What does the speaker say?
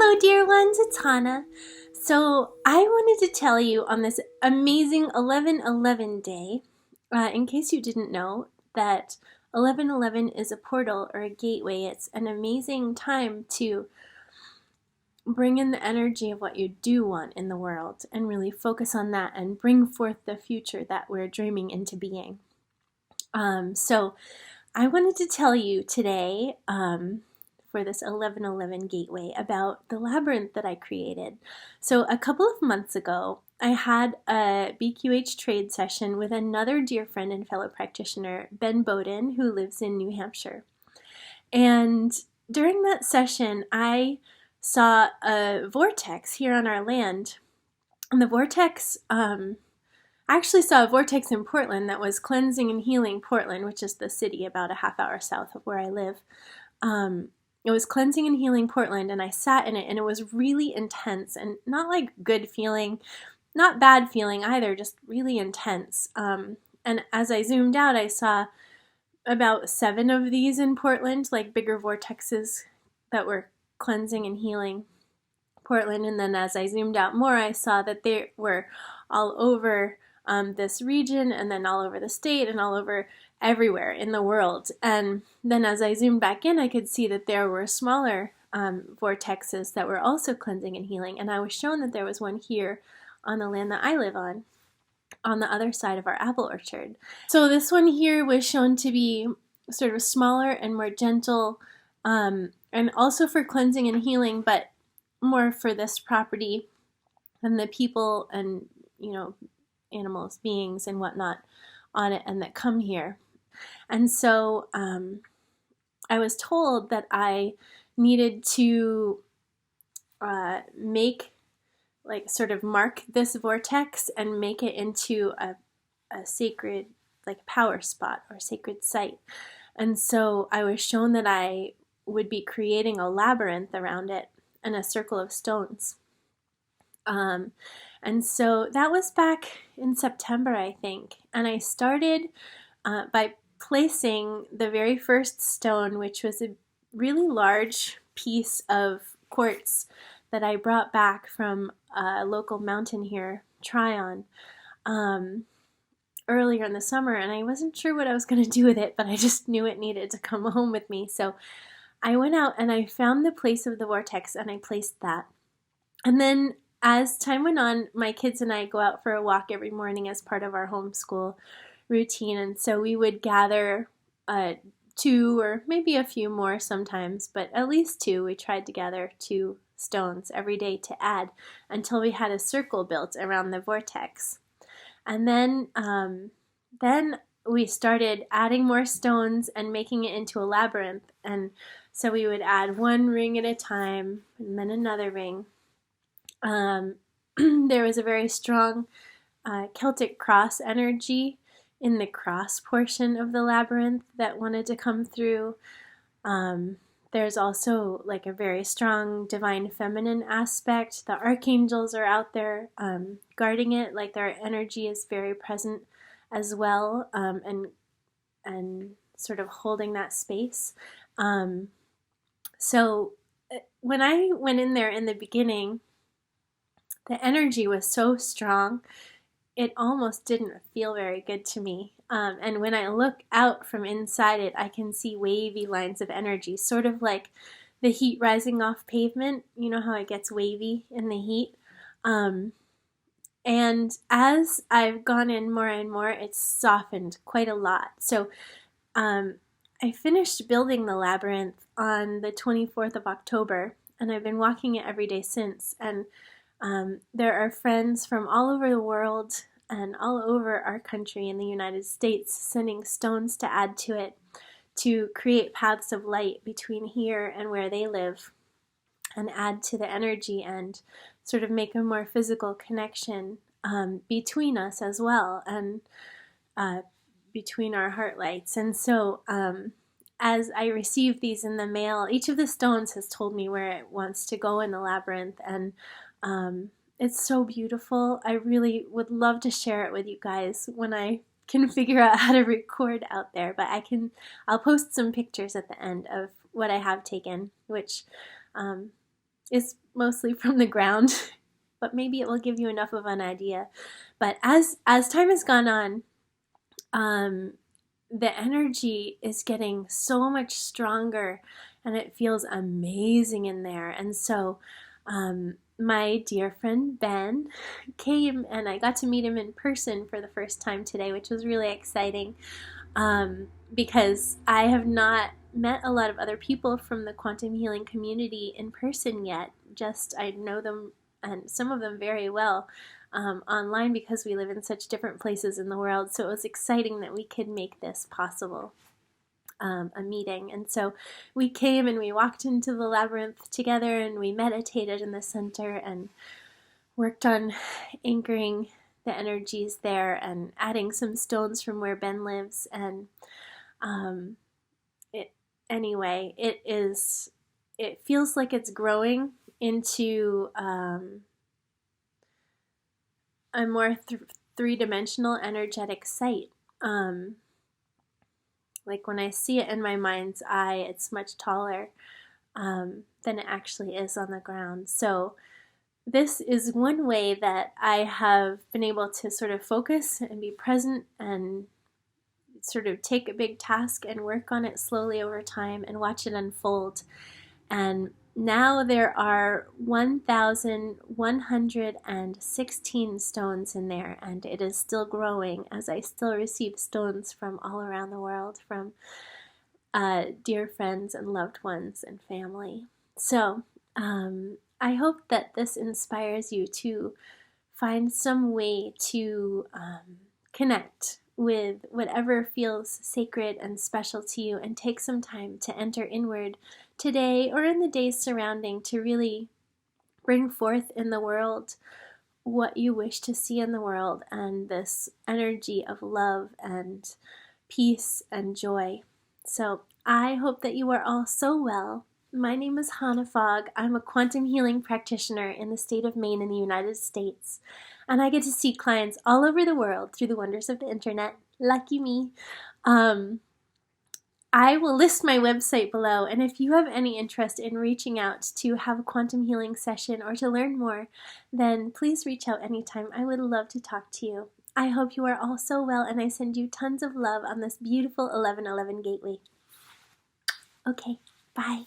Hello, dear ones, it's Hannah. So, I wanted to tell you on this amazing 11/11 day, in case you didn't know, that 11/11 is a portal or a gateway. It's an amazing time to bring in the energy of what you do want in the world and really focus on that and bring forth the future that we're dreaming into being. So, I wanted to tell you today, for this 11/11 gateway about the labyrinth that I created. So a couple of months ago, I had a BQH trade session with another dear friend and fellow practitioner, Ben Bowden, who lives in New Hampshire. And during that session, I saw a vortex here on our land. And the vortex, I actually saw a vortex in Portland that was cleansing and healing Portland, which is the city about a half hour south of where I live. It was cleansing and healing Portland, and I sat in it, and it was really intense, and not like good feeling, not bad feeling either, just really intense. And as I zoomed out, I saw about 7 of these in Portland, like bigger vortexes that were cleansing and healing Portland. And then as I zoomed out more, I saw that they were all over this region, and then all over the state, and all over everywhere in the world. And then as I zoomed back in, I could see that there were smaller vortexes that were also cleansing and healing. And I was shown that there was one here on the land that I live on the other side of our apple orchard. So this one here was shown to be sort of smaller and more gentle, and also for cleansing and healing, but more for this property and the people and, animals, beings, and whatnot on it and that come here. And so I was told that I needed to mark this vortex and make it into a sacred, power spot or sacred site. And so I was shown that I would be creating a labyrinth around it and a circle of stones. And so that was back in September, I think. And I started by placing the very first stone, which was a really large piece of quartz that I brought back from a local mountain here, Tryon, earlier in the summer. And I wasn't sure what I was going to do with it, but I just knew it needed to come home with me. So I went out and I found the place of the vortex and I placed that. And then as time went on, my kids and I go out for a walk every morning as part of our homeschool routine. And so we would gather 2 or maybe a few more sometimes, but at least 2. We tried to gather 2 stones every day to add until we had a circle built around the vortex. And then we started adding more stones and making it into a labyrinth. And so we would add 1 ring at a time and then another ring. There was a very strong Celtic cross energy in the cross portion of the labyrinth that wanted to come through. There's also a very strong divine feminine aspect. The archangels are out there guarding it, their energy is very present as well, and sort of holding that space. So when I went in there in the beginning, the energy was so strong, it almost didn't feel very good to me. And when I look out from inside it, I can see wavy lines of energy, sort of like the heat rising off pavement. You know how it gets wavy in the heat? And as I've gone in more and more, it's softened quite a lot. So I finished building the labyrinth on the 24th of October, and I've been walking it every day since. And there are friends from all over the world and all over our country in the United States sending stones to add to it to create paths of light between here and where they live and add to the energy and sort of make a more physical connection between us as well and between our heart lights. And so as I received these in the mail, each of the stones has told me where it wants to go in the labyrinth, and it's so beautiful. I really would love to share it with you guys when I can figure out how to record out there, but I'll post some pictures at the end of what I have taken, which is mostly from the ground, but maybe it will give you enough of an idea. But as time has gone on, the energy is getting so much stronger, and it feels amazing in there. And so my dear friend Ben came, and I got to meet him in person for the first time today, which was really exciting, because I have not met a lot of other people from the quantum healing community in person yet. Just I know them, and some of them very well, online, because we live in such different places in the world. So it was exciting that we could make this possible, a meeting. And so we came and we walked into the Labyrinth together, and we meditated in the center and worked on anchoring the energies there and adding some stones from where Ben lives. And it feels like it's growing into a more three-dimensional energetic site. Like when I see it in my mind's eye, it's much taller than it actually is on the ground. So this is one way that I have been able to sort of focus and be present and sort of take a big task and work on it slowly over time and watch it unfold. And now there are 1,116 stones in there, and it is still growing as I still receive stones from all around the world, from dear friends and loved ones and family. So I hope that this inspires you to find some way to connect with whatever feels sacred and special to you, and take some time to enter inward today or in the days surrounding to really bring forth in the world what you wish to see in the world, and this energy of love and peace and joy. So I hope that you are all so well. My name is Fogg. I'm a quantum healing practitioner in the state of Maine in the United States, and I get to see clients all over the world through the wonders of the internet. Lucky me. I will list my website below, and if you have any interest in reaching out to have a quantum healing session or to learn more, then please reach out anytime. I would love to talk to you. I hope you are all so well, and I send you tons of love on this beautiful 1111 gateway. Okay, bye.